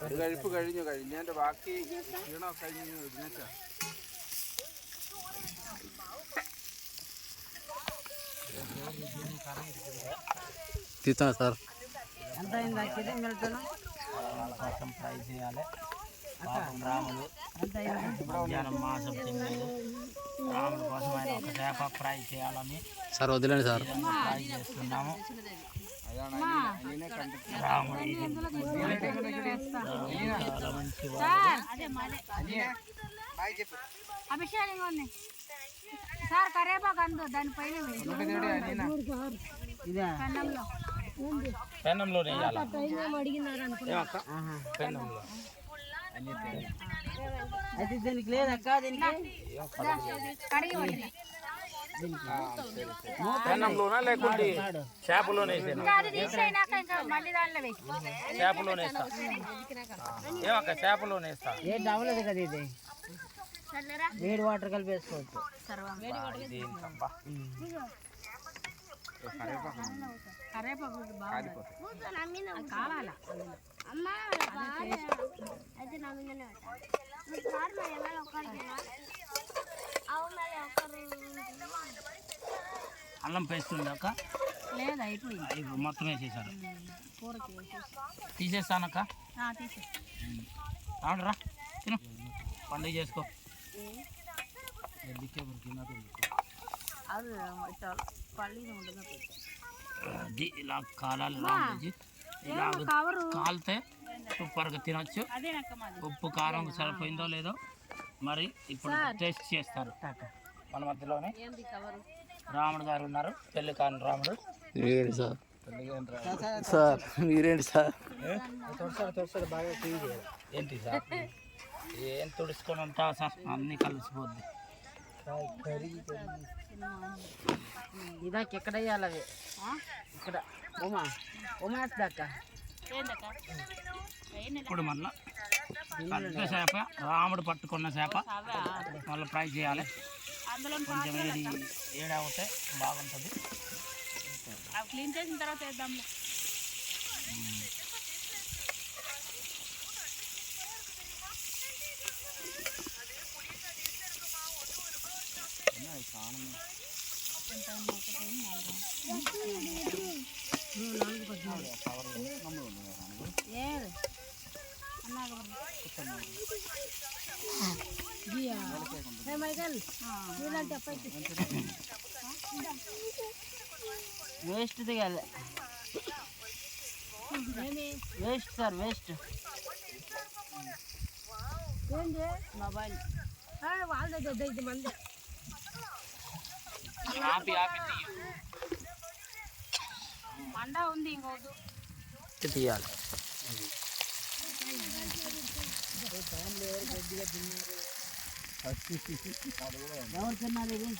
ഒരു കഴിപ്പ് കഴിഞ്ഞതിൻ്റെ ബാക്കി ക്ഷീണം കഴിഞ്ഞ് എഴുന്നേറ്റാ తీస్తాను సార్ ఎంత అయింది అక్కిది మిల్టన్ కోసం ఫ్రై చేయాలి రాముడు మధ్యాహ్నం మాసం తినలేదు రాముడు కోసం ఆయన ఒక చేప ఫ్రై చేయాలని సార్ వదిలేండి సార్ ఫ్రై చేస్తున్నాము రాముడు చాలా మంచి అభిషేకం సార్ కరేపాకు అందు దానిపైన పెన్నంలోనే పెన్నంలో అయితే దీనికి లేదక్క పెన్నంలోనా లేకుంటే చేపలోనే చేపలోనే వేస్తా ఏమక్క చేపలోనే వేస్తా ఏం అవ్వలేదు కదా ఇది వేడి వాటర్ కలిపి వేసుకోవచ్చు అల్లం పేస్ట్ ఉందాక లేదు అయిపోయింది మొత్తం వేసేసారు తీసేస్తానక్క రావురా తిను పండుగ చేసుకో అది ఇలా కాలాలి రాజు ఇలా కాలితే సూపర్గా తినొచ్చు ఉప్పు కారం సరిపోయిందో లేదో మరి ఇప్పుడు టేస్ట్ చేస్తారు మన మధ్యలోనే రాముడు గారు ఉన్నారు పెళ్లి కాని రాముడు సార్ సార్ మీరేంటి సార్ ఏంటి సార్ ఏం తుడుచుకొని ఉంటావా సార్ అన్నీ కలిసిపోద్ది ఇదాక ఎక్కడ వేయాలి అవి ఇక్కడ ఉమేస్తాక ఇప్పుడు మళ్ళీ పెద్ద చేప రాముడు పట్టుకున్న చేప మళ్ళీ ఫ్రై చేయాలి కొంచెం ఏడా అవుతే బాగుంటుంది క్లీన్ చేసిన తర్వాత వేద్దాం వేస్ట్ దిగాలి వేస్ట్ సార్ వేస్ట్ మొబైల్ వాళ్ళది ఇది మంది మండ ఉంది ఇంకోదు తీయాలి ఎవరు తిన్నారు ఇది